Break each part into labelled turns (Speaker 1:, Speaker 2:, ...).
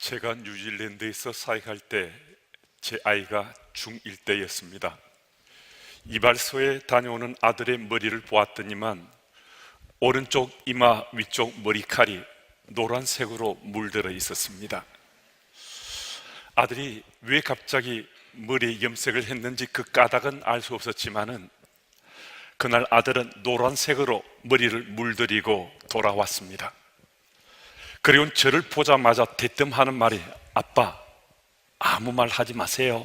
Speaker 1: 제가 뉴질랜드에서 사역할 때 제 아이가 중1 때였습니다. 이발소에 다녀오는 아들의 머리를 보았더니만 오른쪽 이마 위쪽 머리칼이 노란색으로 물들어 있었습니다. 아들이 왜 갑자기 머리에 염색을 했는지 그 까닭은 알 수 없었지만은 그날 아들은 노란색으로 머리를 물들이고 돌아왔습니다. 그리고 저를 보자마자 대뜸하는 말이 "아빠, 아무 말 하지 마세요"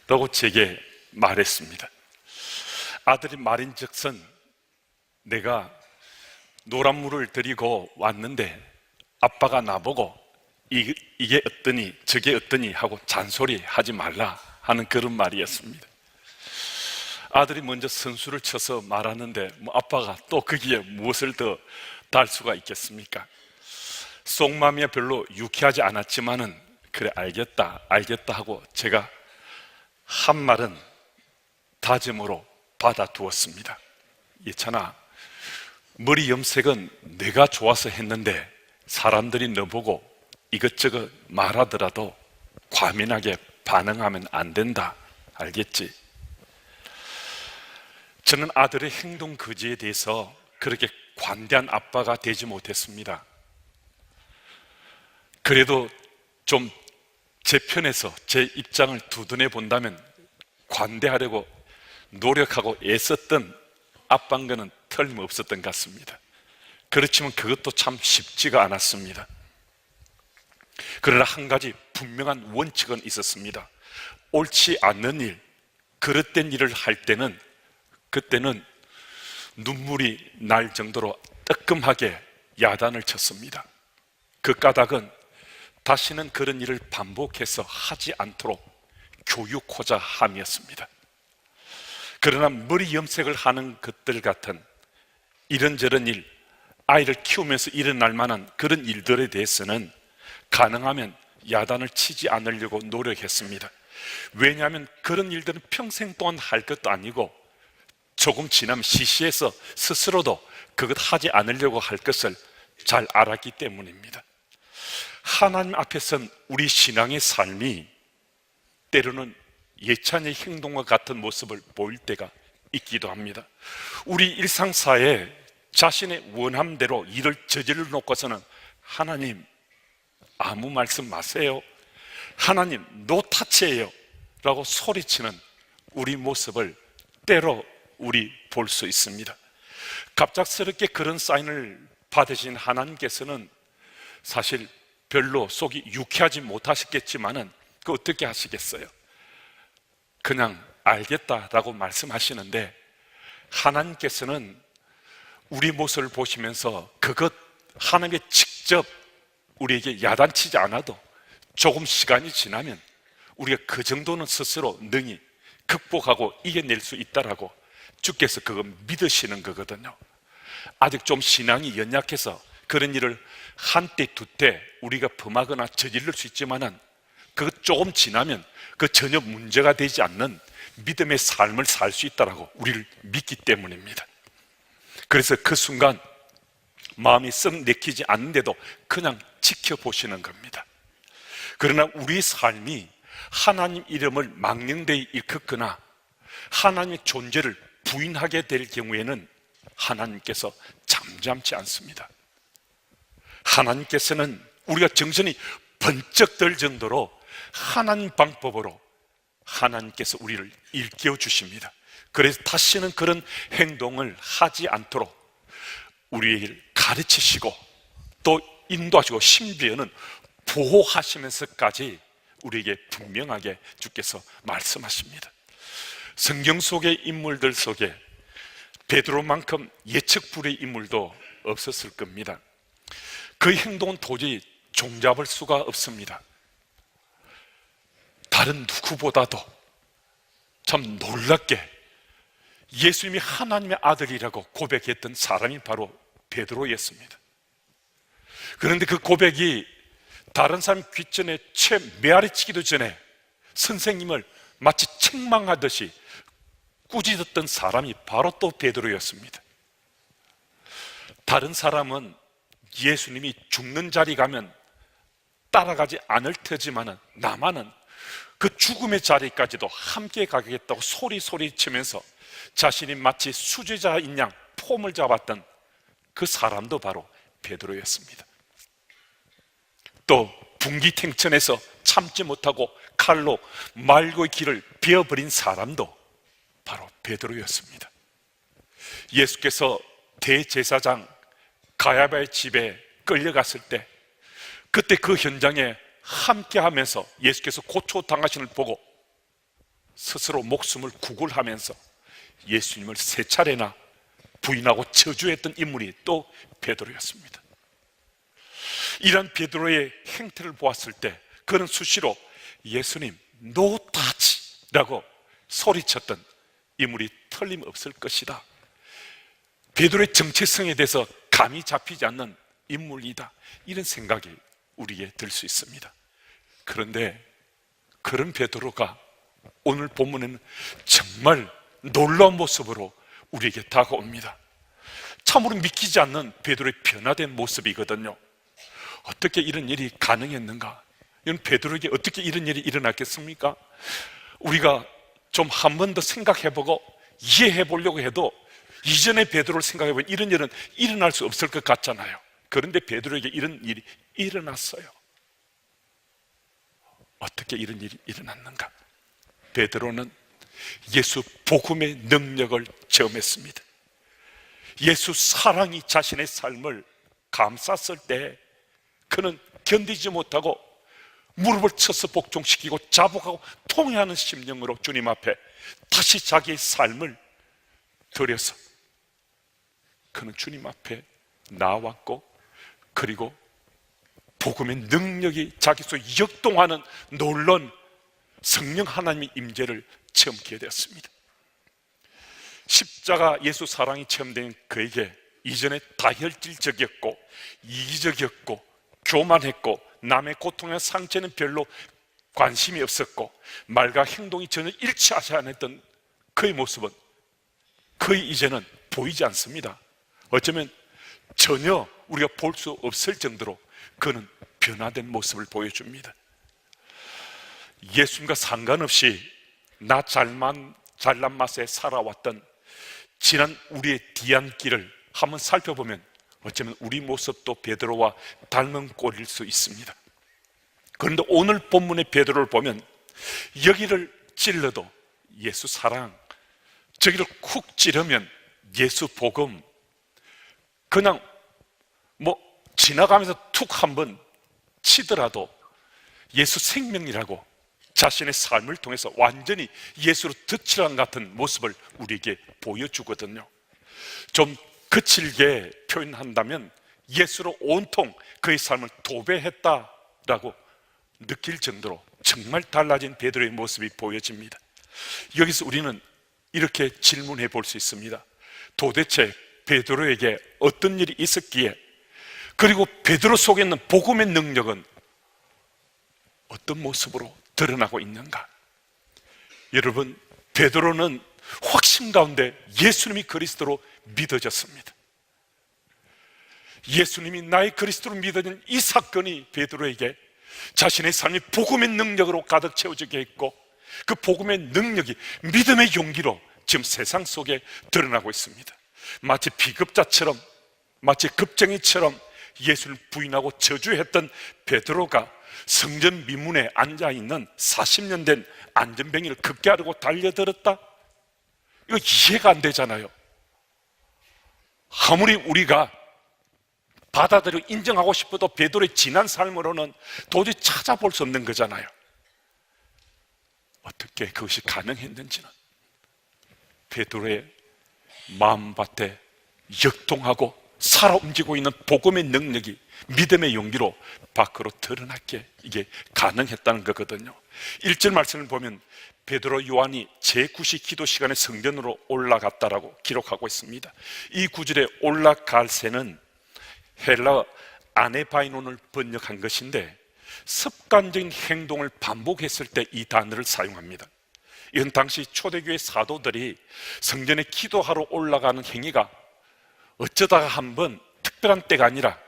Speaker 1: 라고 제게 말했습니다. 아들이 말인즉슨 내가 노란물을 들이고 왔는데 아빠가 나보고 이게 어떠니 저게 어떠니 하고 잔소리 하지 말라 하는 그런 말이었습니다. 아들이 먼저 선수를 쳐서 말하는데 아빠가 또 거기에 무엇을 더 달 수가 있겠습니까? 속마음이 별로 유쾌하지 않았지만은 그래 알겠다 하고 제가 한 말은 다짐으로 받아두었습니다. 예찬아, 머리 염색은 내가 좋아서 했는데 사람들이 너보고 이것저것 말하더라도 과민하게 반응하면 안 된다, 알겠지? 저는 아들의 행동 거지에 대해서 그렇게 관대한 아빠가 되지 못했습니다. 그래도 좀 제 편에서 제 입장을 두둔해 본다면 관대하려고 노력하고 애썼던 아빠인 것은 틀림없었던 것 같습니다. 그렇지만 그것도 참 쉽지가 않았습니다. 그러나 한 가지 분명한 원칙은 있었습니다. 옳지 않는 일, 그릇된 일을 할 때는 그때는 눈물이 날 정도로 뜨끔하게 야단을 쳤습니다. 그 까닭은 다시는 그런 일을 반복해서 하지 않도록 교육하고자 함이었습니다. 그러나 머리 염색을 하는 것들 같은 이런저런 일, 아이를 키우면서 일어날 만한 그런 일들에 대해서는 가능하면 야단을 치지 않으려고 노력했습니다. 왜냐하면 그런 일들은 평생 동안 할 것도 아니고 조금 지나면 시시해서 스스로도 그것 하지 않으려고 할 것을 잘 알았기 때문입니다. 하나님 앞에선 우리 신앙의 삶이 때로는 예찬의 행동과 같은 모습을 보일 때가 있기도 합니다. 우리 일상사에 자신의 원함대로 일을 저질러 놓고서는 하나님 아무 말씀 마세요, 하나님 노타치예요 라고 소리치는 우리 모습을 때로 우리 볼 수 있습니다. 갑작스럽게 그런 사인을 받으신 하나님께서는 사실 별로 속이 유쾌하지 못하셨겠지만은 그 어떻게 하시겠어요? 그냥 알겠다라고 말씀하시는데 하나님께서는 우리 모습을 보시면서 그것 하나님께 직접 우리에게 야단치지 않아도 조금 시간이 지나면 우리가 그 정도는 스스로 능히 극복하고 이겨낼 수 있다라고 주께서 그거 믿으시는 거거든요. 아직 좀 신앙이 연약해서 그런 일을 한때 두때 우리가 범하거나 저지를 수 있지만은 그것 조금 지나면 그 전혀 문제가 되지 않는 믿음의 삶을 살 수 있다라고 우리를 믿기 때문입니다. 그래서 그 순간 마음이 썩 내키지 않는데도 그냥 지켜보시는 겁니다. 그러나 우리 삶이 하나님 이름을 망령되이 일컫거나 하나님의 존재를 부인하게 될 경우에는 하나님께서 잠잠치 않습니다. 하나님께서는 우리가 정신이 번쩍 들 정도로 하나님 방법으로 하나님께서 우리를 일깨워 주십니다. 그래서 다시는 그런 행동을 하지 않도록 우리에게 가르치시고 또 인도하시고 심지어는 보호하시면서까지 우리에게 분명하게 주께서 말씀하십니다. 성경 속의 인물들 속에 베드로만큼 예측불의 인물도 없었을 겁니다. 그의 행동은 도저히 종잡을 수가 없습니다. 다른 누구보다도 참 놀랍게 예수님이 하나님의 아들이라고 고백했던 사람이 바로 베드로였습니다. 그런데 그 고백이 다른 사람 귓전에 채 메아리치기도 전에 선생님을 마치 책망하듯이 꾸짖었던 사람이 바로 또 베드로였습니다. 다른 사람은 예수님이 죽는 자리 가면 따라가지 않을 테지만은 나만은 그 죽음의 자리까지도 함께 가겠다고 소리치면서 자신이 마치 수제자인 양 폼을 잡았던 그 사람도 바로 베드로였습니다. 또 분기탱천에서 참지 못하고 칼로 말고의 길을 베어버린 사람도 바로 베드로였습니다. 예수께서 대제사장 가야바의 집에 끌려갔을 때 그때 그 현장에 함께하면서 예수께서 고초당하심을 보고 스스로 목숨을 구걸하면서 예수님을 세 차례나 부인하고 저주했던 인물이 또 베드로였습니다. 이런 베드로의 행태를 보았을 때 그는 수시로 예수님 노 타치라고 소리쳤던 인물이 틀림없을 것이다. 베드로의 정체성에 대해서 감이 잡히지 않는 인물이다, 이런 생각이 우리에게 들 수 있습니다. 그런데 그런 베드로가 오늘 본문에는 정말 놀라운 모습으로 우리에게 다가옵니다. 참으로 믿기지 않는 베드로의 변화된 모습이거든요. 어떻게 이런 일이 가능했는가? 이건 베드로에게 어떻게 이런 일이 일어났겠습니까? 우리가 좀 한 번 더 생각해보고 이해해 보려고 해도 이전의 베드로를 생각해보면 이런 일은 일어날 수 없을 것 같잖아요. 그런데 베드로에게 이런 일이 일어났어요. 어떻게 이런 일이 일어났는가? 베드로는 예수 복음의 능력을 체험했습니다. 예수 사랑이 자신의 삶을 감쌌을 때 그는 견디지 못하고 무릎을 쳐서 복종시키고 자복하고 통회하는 심령으로 주님 앞에 다시 자기의 삶을 들여서 그는 주님 앞에 나왔고, 그리고 복음의 능력이 자기 속에 역동하는 놀라운 성령 하나님의 임재를 체험하게 되었습니다. 십자가 예수 사랑이 체험된 그에게 이전에 다혈질적이었고 이기적이었고 교만했고 남의 고통이나 상처는 별로 관심이 없었고 말과 행동이 전혀 일치하지 않았던 그의 모습은 거의 이제는 보이지 않습니다. 어쩌면 전혀 우리가 볼 수 없을 정도로 그는 변화된 모습을 보여줍니다. 예수님과 상관없이 나 잘난 맛에 살아왔던 지난 우리의 뒤안길을 한번 살펴보면 어쩌면 우리 모습도 베드로와 닮은 꼴일 수 있습니다. 그런데 오늘 본문의 베드로를 보면 여기를 찔러도 예수 사랑, 저기를 쿡 찌르면 예수 복음, 그냥 지나가면서 툭 한번 치더라도 예수 생명이라고 자신의 삶을 통해서 완전히 예수로 덧칠한 같은 모습을 우리에게 보여주거든요. 좀 거칠게 표현한다면 예수로 온통 그의 삶을 도배했다라고 느낄 정도로 정말 달라진 베드로의 모습이 보여집니다. 여기서 우리는 이렇게 질문해 볼 수 있습니다. 도대체 베드로에게 어떤 일이 있었기에, 그리고 베드로 속에 있는 복음의 능력은 어떤 모습으로 드러나고 있는가? 여러분, 베드로는 확신 가운데 예수님이 그리스도로 믿어졌습니다. 예수님이 나의 그리스도로 믿어진 이 사건이 베드로에게 자신의 삶이 복음의 능력으로 가득 채워지게 했고, 그 복음의 능력이 믿음의 용기로 지금 세상 속에 드러나고 있습니다. 마치 비급자처럼, 마치 급쟁이처럼 예수를 부인하고 저주했던 베드로가 성전 미문에 앉아있는 40년 된 안전뱅이를 급기야르고 달려들었다? 이거 이해가 안 되잖아요. 아무리 우리가 받아들이고 인정하고 싶어도 베드로의 지난 삶으로는 도저히 찾아볼 수 없는 거잖아요. 어떻게 그것이 가능했는지는 베드로의 마음밭에 역동하고 살아 움직이고 있는 복음의 능력이 믿음의 용기로 밖으로 드러났기에 이게 가능했다는 거거든요. 1절 말씀을 보면 베드로 요한이 제9시 기도 시간에 성전으로 올라갔다라고 기록하고 있습니다. 이 구절에 올라갈 새는 헬라 아네바이논을 번역한 것인데 습관적인 행동을 반복했을 때 이 단어를 사용합니다. 이건 당시 초대교회 사도들이 성전에 기도하러 올라가는 행위가 어쩌다가 한번 특별한 때가 아니라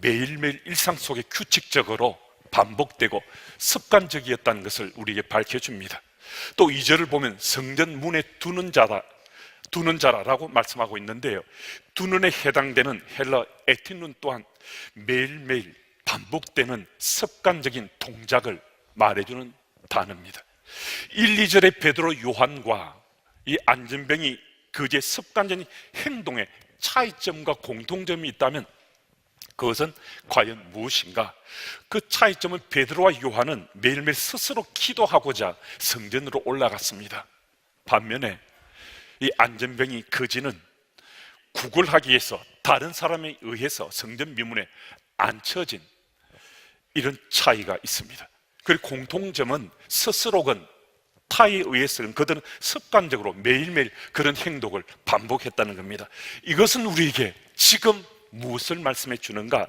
Speaker 1: 매일매일 일상 속에 규칙적으로 반복되고 습관적이었다는 것을 우리에게 밝혀줍니다. 또 2절을 보면 성전 문에 두는 자라라고 말씀하고 있는데요, 두는에 해당되는 헬러 에티눈 또한 매일매일 반복되는 습관적인 동작을 말해주는 단어입니다. 1, 2절의 베드로, 요한과 이 안전병이 그제 습관적인 행동에 차이점과 공통점이 있다면 그것은 과연 무엇인가? 그 차이점은 베드로와 요한은 매일매일 스스로 기도하고자 성전으로 올라갔습니다. 반면에 이 안전병이 거지는 구걸하기 위해서 다른 사람에 의해서 성전 미문에 앉혀진 이런 차이가 있습니다. 그리고 공통점은 스스로건 타에 의해서는 그들은 습관적으로 매일매일 그런 행동을 반복했다는 겁니다. 이것은 우리에게 지금 무엇을 말씀해 주는가?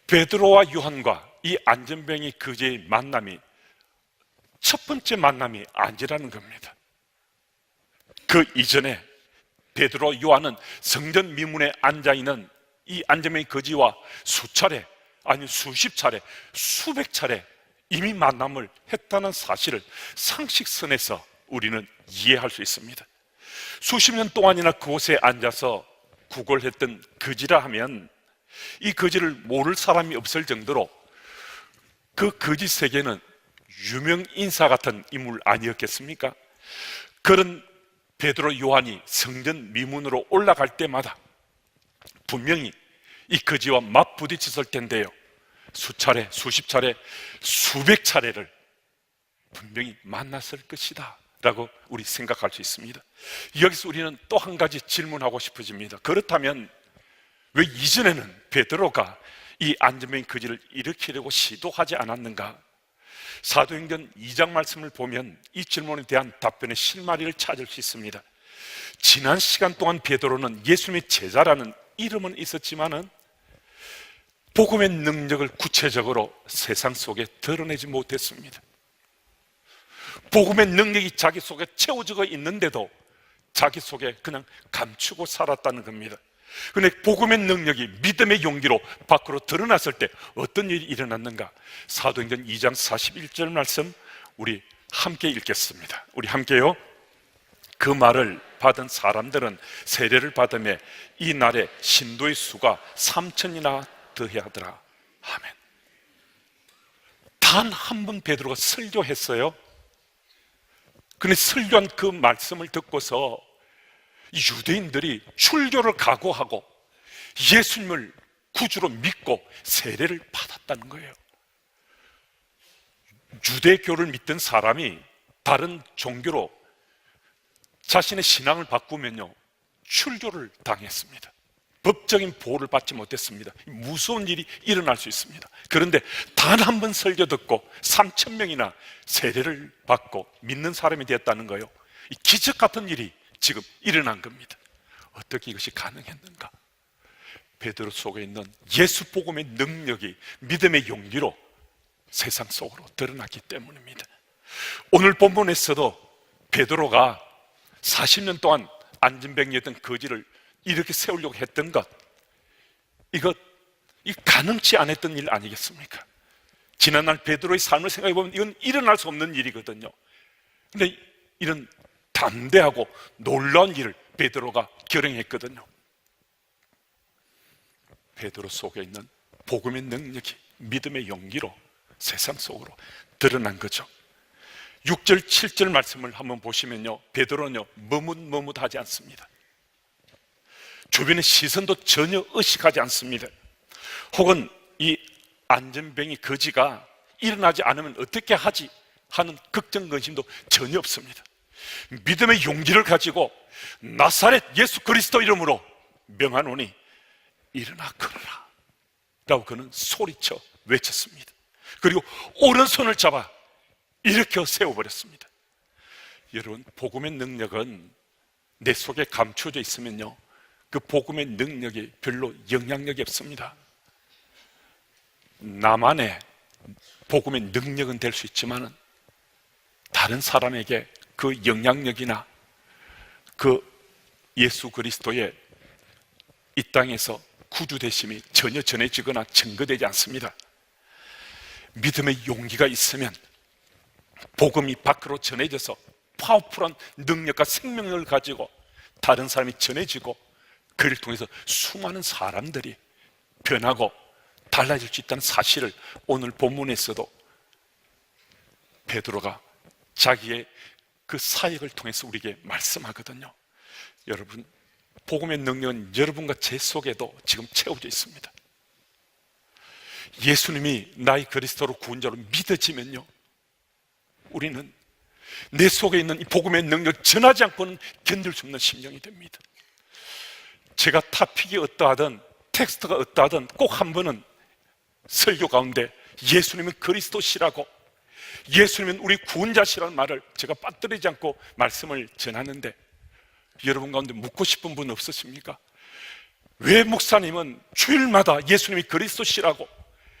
Speaker 1: 베드로와 요한과 이 안전병이 그제의 만남이 첫 번째 만남이 아니라는 겁니다. 그 이전에 베드로, 요한은 성전 미문에 앉아있는 이 안전병의 거지와 수차례, 아니 수십 차례, 수백 차례 이미 만남을 했다는 사실을 상식선에서 우리는 이해할 수 있습니다. 수십 년 동안이나 그곳에 앉아서 구걸했던 거지라 하면 이 거지를 모를 사람이 없을 정도로 그 거지 세계는 유명 인사 같은 인물 아니었겠습니까? 그런 베드로, 요한이 성전 미문으로 올라갈 때마다 분명히 이 거지와 맞부딪혔을 텐데요, 수차례, 수십 차례, 수백 차례를 분명히 만났을 것이다 라고 우리 생각할 수 있습니다. 여기서 우리는 또 한 가지 질문하고 싶어집니다. 그렇다면 왜 이전에는 베드로가 이 안전병의 거지를 일으키려고 시도하지 않았는가? 사도행전 2장 말씀을 보면 이 질문에 대한 답변의 실마리를 찾을 수 있습니다. 지난 시간 동안 베드로는 예수님의 제자라는 이름은 있었지만은 복음의 능력을 구체적으로 세상 속에 드러내지 못했습니다. 복음의 능력이 자기 속에 채워져 있는데도 자기 속에 그냥 감추고 살았다는 겁니다. 그런데 복음의 능력이 믿음의 용기로 밖으로 드러났을 때 어떤 일이 일어났는가? 사도행전 2장 41절 말씀 우리 함께 읽겠습니다. 우리 함께요. 그 말을 받은 사람들은 세례를 받으며 이 날에 신도의 수가 3,000이나 더하더라. 아멘. 단 한 번 베드로가 설교했어요. 그런데 설교한 그 말씀을 듣고서 유대인들이 출교를 각오하고 예수님을 구주로 믿고 세례를 받았다는 거예요. 유대교를 믿던 사람이 다른 종교로 자신의 신앙을 바꾸면요, 출교를 당했습니다. 법적인 보호를 받지 못했습니다. 무서운 일이 일어날 수 있습니다. 그런데 단 한 번 설교 듣고 3,000명이나 세례를 받고 믿는 사람이 되었다는 거예요. 이 기적 같은 일이 지금 일어난 겁니다. 어떻게 이것이 가능했는가? 베드로 속에 있는 예수 복음의 능력이 믿음의 용기로 세상 속으로 드러났기 때문입니다. 오늘 본문에서도 베드로가 40년 동안 안전병이었던 거지를 이렇게 세우려고 했던 것, 이 가능치 않았던 일 아니겠습니까? 지난날 베드로의 삶을 생각해 보면 이건 일어날 수 없는 일이거든요. 그런데 이런 담대하고 놀라운 일을 베드로가 결행했거든요. 베드로 속에 있는 복음의 능력이 믿음의 용기로 세상 속으로 드러난 거죠. 6절, 7절 말씀을 한번 보시면요, 베드로는요 머뭇머뭇하지 않습니다. 주변의 시선도 전혀 의식하지 않습니다. 혹은 이 안전병이 거지가 일어나지 않으면 어떻게 하지 하는 걱정 근심도 전혀 없습니다. 믿음의 용기를 가지고 나사렛 예수 그리스도 이름으로 명하노니 일어나 걸어라 라고 그는 소리쳐 외쳤습니다. 그리고 오른손을 잡아 일으켜 세워버렸습니다. 여러분, 복음의 능력은 내 속에 감춰져 있으면요, 그 복음의 능력이 별로 영향력이 없습니다. 나만의 복음의 능력은 될 수 있지만 다른 사람에게 그 영향력이나 그 예수 그리스도의 이 땅에서 구주 되심이 전혀 전해지거나 증거되지 않습니다. 믿음의 용기가 있으면 복음이 밖으로 전해져서 파워풀한 능력과 생명력을 가지고 다른 사람이 전해지고 그를 통해서 수많은 사람들이 변하고 달라질 수 있다는 사실을 오늘 본문에서도 베드로가 자기의 그 사역을 통해서 우리에게 말씀하거든요. 여러분, 복음의 능력은 여러분과 제 속에도 지금 채워져 있습니다. 예수님이 나의 그리스도로 구원자로 믿어지면요, 우리는 내 속에 있는 이 복음의 능력을 전하지 않고는 견딜 수 없는 심령이 됩니다. 제가 타픽이 어떠하든 텍스트가 어떠하든 꼭 한 번은 설교 가운데 예수님은 그리스도시라고, 예수님은 우리 구원자시라는 말을 제가 빠뜨리지 않고 말씀을 전하는데, 여러분 가운데 묻고 싶은 분 없으십니까? 왜 목사님은 주일마다 예수님이 그리스도시라고,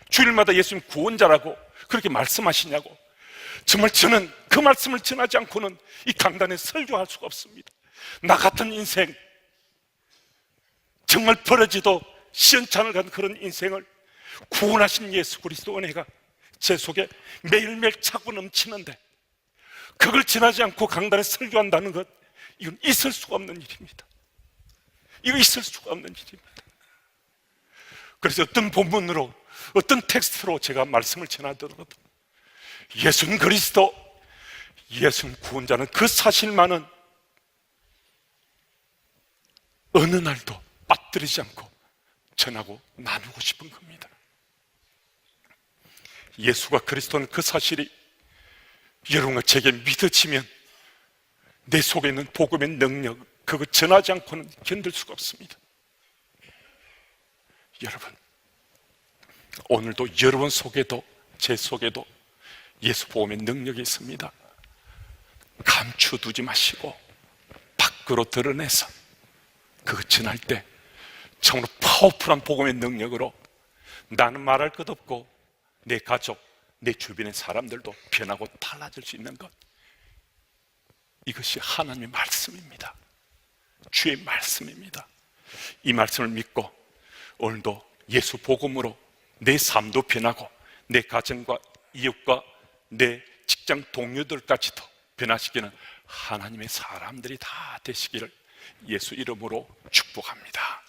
Speaker 1: 주일마다 예수님 구원자라고 그렇게 말씀하시냐고. 정말 저는 그 말씀을 전하지 않고는 이 강단에 설교할 수가 없습니다. 나 같은 인생, 정말 버려지도 시원찮을 같은 그런 인생을 구원하신 예수 그리스도 은혜가 제 속에 매일매일 차고 넘치는데, 그걸 전하지 않고 강단에 설교한다는 것, 이건 있을 수가 없는 일입니다. 이거 있을 수가 없는 일입니다. 그래서 어떤 본문으로, 어떤 텍스트로 제가 말씀을 전하더라도 예수는 그리스도, 예수는 구원자는 그 사실만은 어느 날도 빠뜨리지 않고 전하고 나누고 싶은 겁니다. 예수가 그리스도는 그 사실이 여러분과 제게 믿어지면 내 속에 있는 복음의 능력, 그거 전하지 않고는 견딜 수가 없습니다. 여러분, 오늘도 여러분 속에도 제 속에도 예수 복음의 능력이 있습니다. 감추두지 마시고 밖으로 드러내서 그거 전할 때 정말로 파워풀한 복음의 능력으로 나는 말할 것 없고 내 가족, 내 주변의 사람들도 변하고 달라질 수 있는 것, 이것이 하나님의 말씀입니다. 주의 말씀입니다. 이 말씀을 믿고 오늘도 예수 복음으로 내 삶도 변하고 내 가정과 이웃과 내 직장 동료들까지도 변화시키는 하나님의 사람들이 다 되시기를 예수 이름으로 축복합니다.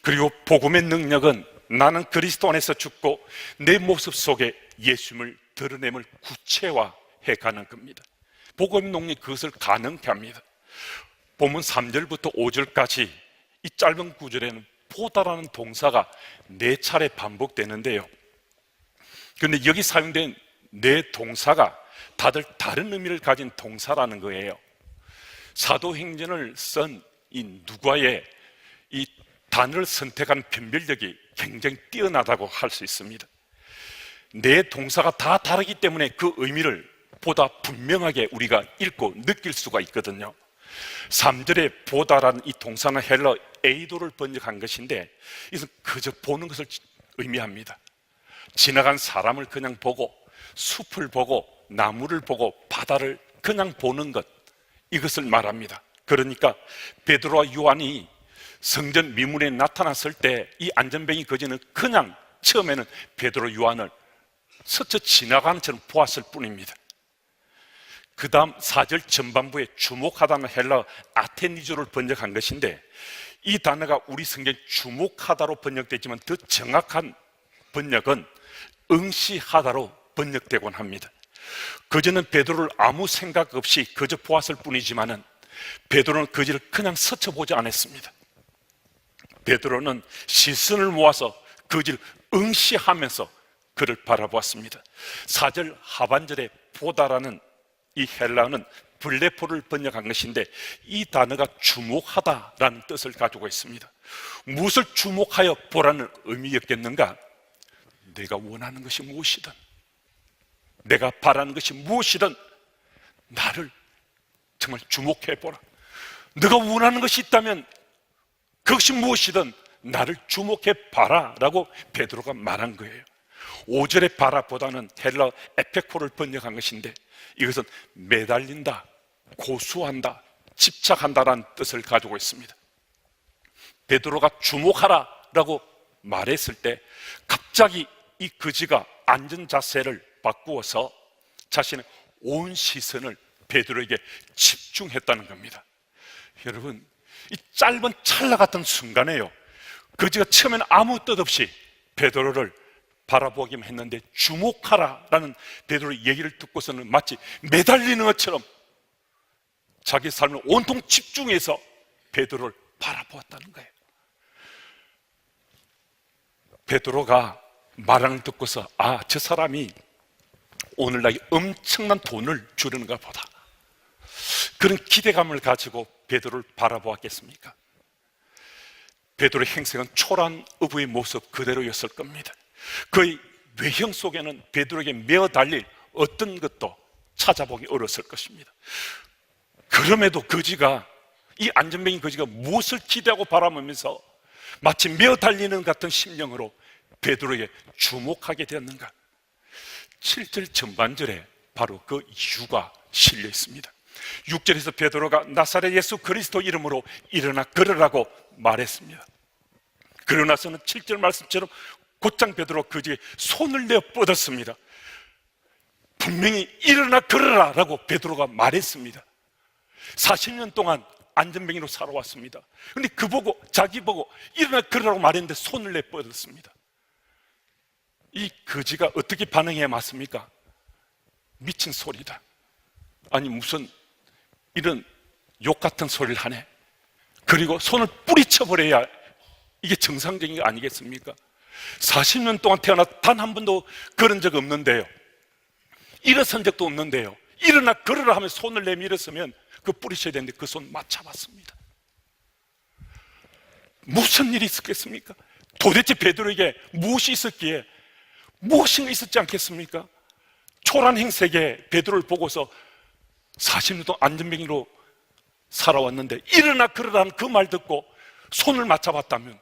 Speaker 1: 그리고 복음의 능력은 나는 그리스도 안에서 죽고 내 모습 속에 예수님을 드러냄을 구체화해 가는 겁니다. 복음의 능력이 그것을 가능케 합니다. 본문 3절부터 5절까지 이 짧은 구절에는 보다라는 동사가 4차례 반복되는데요, 그런데 여기 사용된 네 동사가 다들 다른 의미를 가진 동사라는 거예요. 사도행전을 쓴 이 누가의 이 단어를 선택한 변별력이 굉장히 뛰어나다고 할 수 있습니다. 네 동사가 다 다르기 때문에 그 의미를 보다 분명하게 우리가 읽고 느낄 수가 있거든요. 3절에 보다라는 이 동사는 헬러 에이도를 번역한 것인데, 이것은 그저 보는 것을 의미합니다. 지나간 사람을 그냥 보고, 숲을 보고, 나무를 보고, 바다를 그냥 보는 것, 이것을 말합니다. 그러니까 베드로와 요한이 성전 미문에 나타났을 때 이 안전병이 거지는 그냥 처음에는 베드로 요한을 스쳐 지나가는 것처럼 보았을 뿐입니다. 그 다음 4절 전반부에 주목하다는 헬라 아테니조를 번역한 것인데, 이 단어가 우리 성경에 주목하다로 번역되지만 더 정확한 번역은 응시하다로 번역되곤 합니다. 그저는 베드로를 아무 생각 없이 그저 보았을 뿐이지만은 베드로는 그지를 그냥 스쳐보지 않았습니다. 베드로는 시선을 모아서 그지를 응시하면서 그를 바라보았습니다. 4절 하반절에 보다라는 이 헬라어는 블레포를 번역한 것인데, 이 단어가 주목하다라는 뜻을 가지고 있습니다. 무엇을 주목하여 보라는 의미였겠는가? 내가 원하는 것이 무엇이든, 내가 바라는 것이 무엇이든 나를 정말 주목해보라. 네가 원하는 것이 있다면 그것이 무엇이든 나를 주목해봐라 라고 베드로가 말한 거예요. 5절의 바라보다는 헬라 에페코를 번역한 것인데, 이것은 매달린다, 고수한다, 집착한다라는 뜻을 가지고 있습니다. 베드로가 주목하라 라고 말했을 때 갑자기 이 거지가 앉은 자세를 바꾸어서 자신의 온 시선을 베드로에게 집중했다는 겁니다. 여러분, 이 짧은 찰나 같은 순간에요, 거지가 처음에는 아무 뜻 없이 베드로를 바라보기만 했는데 주목하라라는 베드로의 얘기를 듣고서는 마치 매달리는 것처럼 자기 삶을 온통 집중해서 베드로를 바라보았다는 거예요. 베드로가 말하는 걸 듣고서 저 사람이 오늘 나에게 엄청난 돈을 주려는가 보다, 그런 기대감을 가지고 베드로를 바라보았겠습니까? 베드로의 행색은 초라한 어부의 모습 그대로였을 겁니다. 그의 외형 속에는 베드로에게 메어 달릴 어떤 것도 찾아보기 어려웠을 것입니다. 그럼에도 거지가, 이 안전뱅이 거지가 무엇을 기대하고 바라보면서 마치 메어 달리는 같은 심령으로 베드로에게 주목하게 되었는가? 7절 전반절에 바로 그 이유가 실려 있습니다. 6절에서 베드로가 나사렛 예수 그리스도 이름으로 일어나 걸으라고 말했습니다. 그러고 나서는 7절 말씀처럼 곧장 베드로가 거지에 손을 내어 뻗었습니다. 분명히 일어나 걸으라 라고 베드로가 말했습니다. 40년 동안 안전뱅이로 살아왔습니다. 그런데 자기 보고 일어나 걸으라고 말했는데 손을 내 뻗었습니다. 이 거지가 어떻게 반응해야 맞습니까? 미친 소리다, 아니 무슨 이런 욕 같은 소리를 하네, 그리고 손을 뿌리쳐버려야 이게 정상적인 게 아니겠습니까? 40년 동안 태어나 단 한 번도 그런 적 없는데요, 일어선 적도 없는데요, 일어나 걸으라 하면 손을 내밀었으면 그 뿌리쳐야 되는데 그 손 맞춰봤습니다. 무슨 일이 있었겠습니까? 도대체 베드로에게 무엇이 있었기에, 무엇인가 있었지 않겠습니까? 초라한 행색에 베드로를 보고서 40년 동안 안전뱅이로 살아왔는데 일어나 걸으라는 그 말 듣고 손을 맞춰봤다면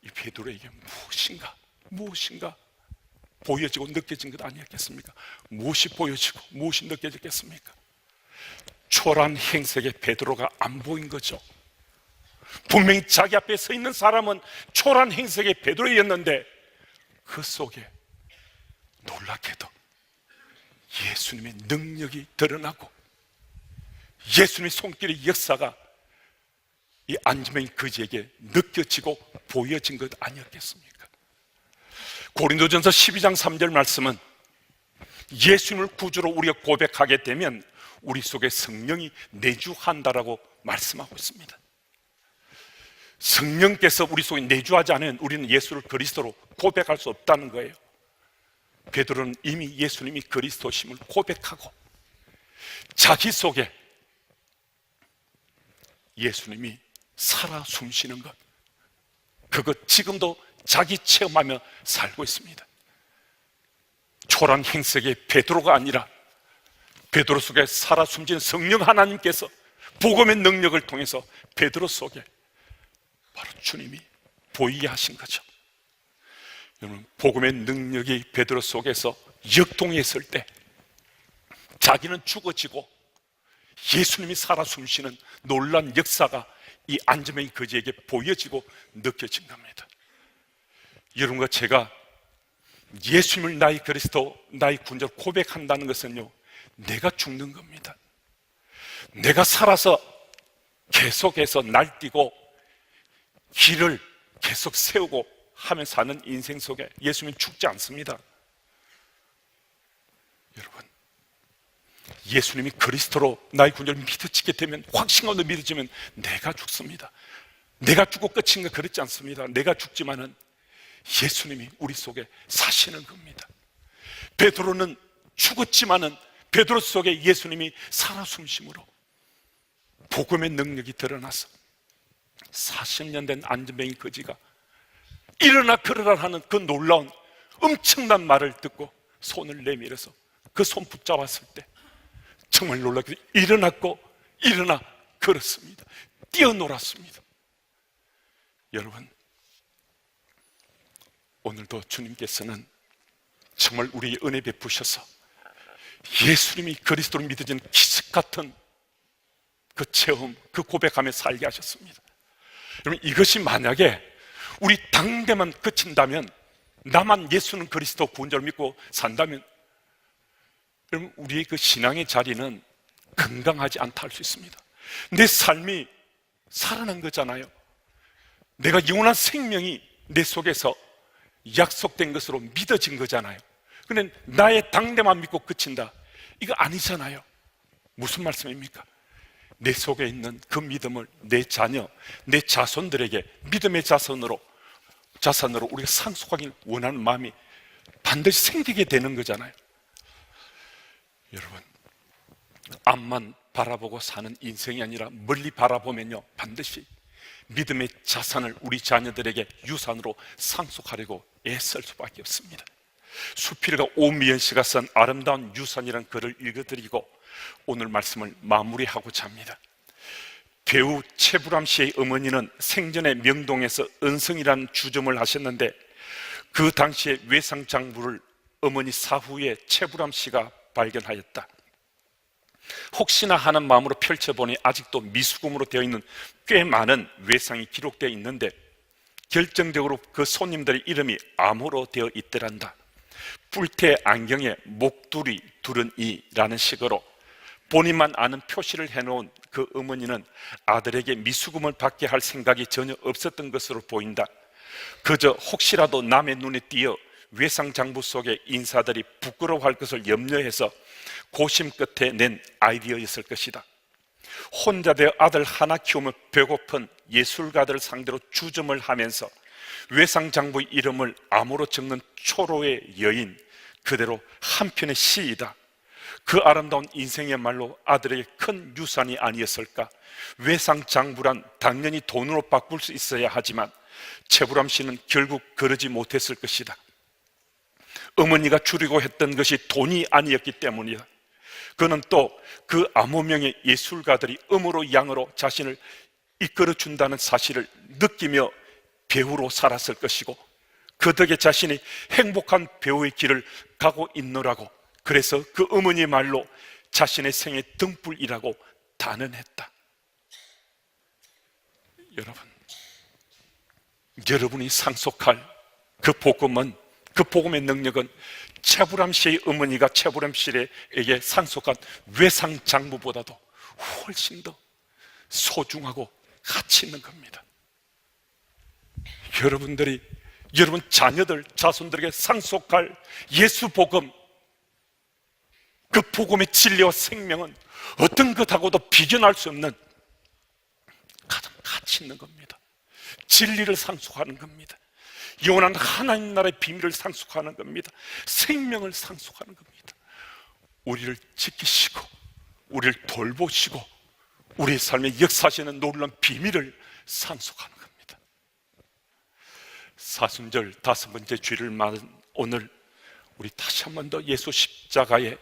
Speaker 1: 이 베드로에게 무엇인가 보여지고 느껴진 것 아니었겠습니까? 무엇이 보여지고 무엇이 느껴졌겠습니까? 초라한 행색에 베드로가 안 보인 거죠. 분명히 자기 앞에 서 있는 사람은 초라한 행색의 베드로였는데 그 속에 놀랍게도 예수님의 능력이 드러나고 예수님의 손길의 역사가 이 안전뱅이 거지에게 느껴지고 보여진 것 아니었겠습니까? 고린도전서 12장 3절 말씀은 예수님을 구주로 우리가 고백하게 되면 우리 속에 성령이 내주한다라고 말씀하고 있습니다. 성령께서 우리 속에 내주하지 않으면 우리는 예수를 그리스도로 고백할 수 없다는 거예요. 베드로는 이미 예수님이 그리스도심을 고백하고 자기 속에 예수님이 살아 숨쉬는 것, 그것 지금도 자기 체험하며 살고 있습니다. 초라한 행색의 베드로가 아니라 베드로 속에 살아 숨진 성령 하나님께서 복음의 능력을 통해서 베드로 속에 바로 주님이 보이게 하신 거죠. 여러분, 복음의 능력이 베드로 속에서 역동했을 때 자기는 죽어지고 예수님이 살아 숨쉬는 놀라운 역사가 이 안전뱅이 거지에게 보여지고 느껴진 겁니다. 여러분과 제가 예수님을 나의 그리스도, 나의 군자로 고백한다는 것은요, 내가 죽는 겁니다. 내가 살아서 계속해서 날뛰고 길을 계속 세우고 하며 사는 인생 속에 예수님은 죽지 않습니다. 여러분, 예수님이 그리스도로 나의 군자를 믿어지게 되면, 확신하고 믿어지면 내가 죽습니다. 내가 죽고 끝인가 그렇지 않습니다. 내가 죽지만은 예수님이 우리 속에 사시는 겁니다. 베드로는 죽었지만은 베드로 속에 예수님이 살아 숨심으로 복음의 능력이 드러나서 40년 된 안전뱅이 거지가 일어나 걸으라 하는 그 놀라운 엄청난 말을 듣고 손을 내밀어서 그 손 붙잡았을 때 정말 놀랍게 일어났고 일어나 걸었습니다. 뛰어놀았습니다. 여러분, 오늘도 주님께서는 정말 우리에게 은혜 베푸셔서 예수님이 그리스도를 믿어지는 기적 같은 그 체험, 그 고백하며 살게 하셨습니다. 여러분, 이것이 만약에 우리 당대만 그친다면 나만 예수는 그리스도 구원자를 믿고 산다면 여러분, 우리의 그 신앙의 자리는 건강하지 않다 할 수 있습니다. 내 삶이 살아난 거잖아요. 내가 영원한 생명이 내 속에서 약속된 것으로 믿어진 거잖아요. 그런데 나의 당대만 믿고 그친다, 이거 아니잖아요. 무슨 말씀입니까? 내 속에 있는 그 믿음을 내 자녀, 내 자손들에게 믿음의 자산으로 우리가 상속하길 원하는 마음이 반드시 생기게 되는 거잖아요. 여러분, 앞만 바라보고 사는 인생이 아니라 멀리 바라보면요, 반드시 믿음의 자산을 우리 자녀들에게 유산으로 상속하려고 애쓸 수밖에 없습니다. 수필가 오미연 씨가 쓴 아름다운 유산이라는 글을 읽어드리고 오늘 말씀을 마무리하고자 합니다. 배우 최불암 씨의 어머니는 생전에 명동에서 은성이라는 주점을 하셨는데 그 당시에 외상장부를 어머니 사후에 최불암 씨가 발견하였다. 혹시나 하는 마음으로 펼쳐보니 아직도 미수금으로 되어 있는 꽤 많은 외상이 기록되어 있는데 결정적으로 그 손님들의 이름이 암호로 되어 있더란다. 뿔테 안경에 목두리 두른 이라는 식으로 본인만 아는 표시를 해놓은 그 어머니는 아들에게 미수금을 받게 할 생각이 전혀 없었던 것으로 보인다. 그저 혹시라도 남의 눈에 띄어 외상장부 속에 인사들이 부끄러워할 것을 염려해서 고심 끝에 낸 아이디어였을 것이다. 혼자 되어 아들 하나 키우며 배고픈 예술가들을 상대로 주점을 하면서 외상장부의 이름을 암호로 적는 초로의 여인, 그대로 한편의 시이다. 그 아름다운 인생이야말로 아들에게 큰 유산이 아니었을까? 외상장부란 당연히 돈으로 바꿀 수 있어야 하지만 최불암 씨는 결국 그러지 못했을 것이다. 어머니가 주려고 했던 것이 돈이 아니었기 때문이다. 그는 또 그 암호명의 예술가들이 음으로 양으로 자신을 이끌어준다는 사실을 느끼며 배우로 살았을 것이고 그 덕에 자신이 행복한 배우의 길을 가고 있노라고, 그래서 그 어머니 말로 자신의 생의 등불이라고 단언했다. 여러분이 상속할 그 복음은, 그 복음의 능력은 최불암 씨의 어머니가 최불암 씨에게 상속한 외상장부보다도 훨씬 더 소중하고 가치 있는 겁니다. 여러분 자녀들, 자손들에게 상속할 예수 복음, 그 복음의 진리와 생명은 어떤 것하고도 비견할 수 없는 가장 가치 있는 겁니다. 진리를 상속하는 겁니다. 영원한 하나님 나라의 비밀을 상속하는 겁니다. 생명을 상속하는 겁니다. 우리를 지키시고 우리를 돌보시고 우리의 삶에 역사하시는 놀라운 비밀을 상속하는 겁니다. 사순절 5번째 주일을 맞은 오늘 우리 다시 한 번 더 예수 십자가의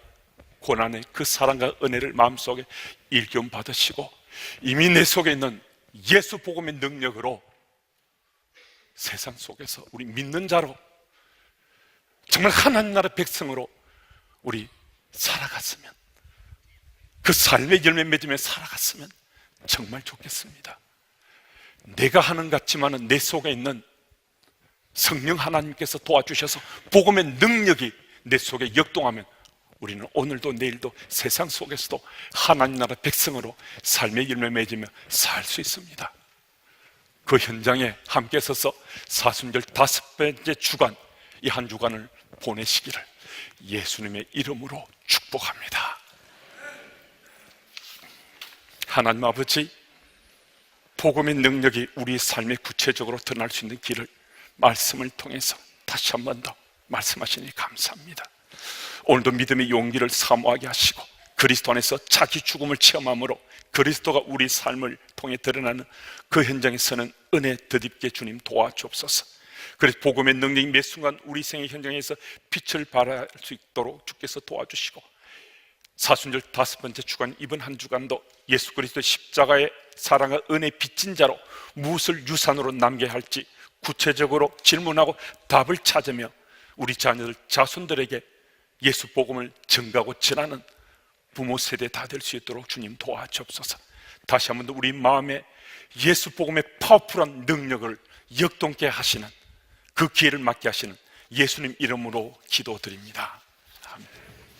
Speaker 1: 고난의 그 사랑과 은혜를 마음속에 일깨움 받으시고 이미 내 속에 있는 예수 복음의 능력으로 세상 속에서 우리 믿는 자로 정말 하나님 나라 백성으로 우리 살아갔으면, 그 삶의 열매 맺으며 살아갔으면 정말 좋겠습니다. 내가 하는 것 같지만은 내 속에 있는 성령 하나님께서 도와주셔서 복음의 능력이 내 속에 역동하면 우리는 오늘도 내일도 세상 속에서도 하나님 나라 백성으로 삶의 열매 맺으며 살 수 있습니다. 그 현장에 함께 서서 사순절 5번째 주간, 이 한 주간을 보내시기를 예수님의 이름으로 축복합니다. 하나님 아버지, 복음의 능력이 우리 삶에 구체적으로 드러날 수 있는 길을 말씀을 통해서 다시 한 번 더 말씀하시니 감사합니다. 오늘도 믿음의 용기를 사모하게 하시고 그리스도 안에서 자기 죽음을 체험함으로 그리스도가 우리 삶을 통해 드러나는 그 현장에서는 은혜 덧입게 주님 도와주옵소서. 그래서 복음의 능력이 매 순간 우리 생의 현장에서 빛을 발할 수 있도록 주께서 도와주시고 사순절 5번째 주간 이번 한 주간도 예수 그리스도의 십자가의 사랑과 은혜 빚진 자로 무엇을 유산으로 남겨야 할지 구체적으로 질문하고 답을 찾으며 우리 자녀들, 자손들에게 예수 복음을 전가하고 전하는 부모 세대 다 될 수 있도록 주님 도와주옵소서. 다시 한 번 더 우리 마음에 예수 복음의 파워풀한 능력을 역동케 하시는 그 기회를 맞게 하시는 예수님 이름으로 기도드립니다.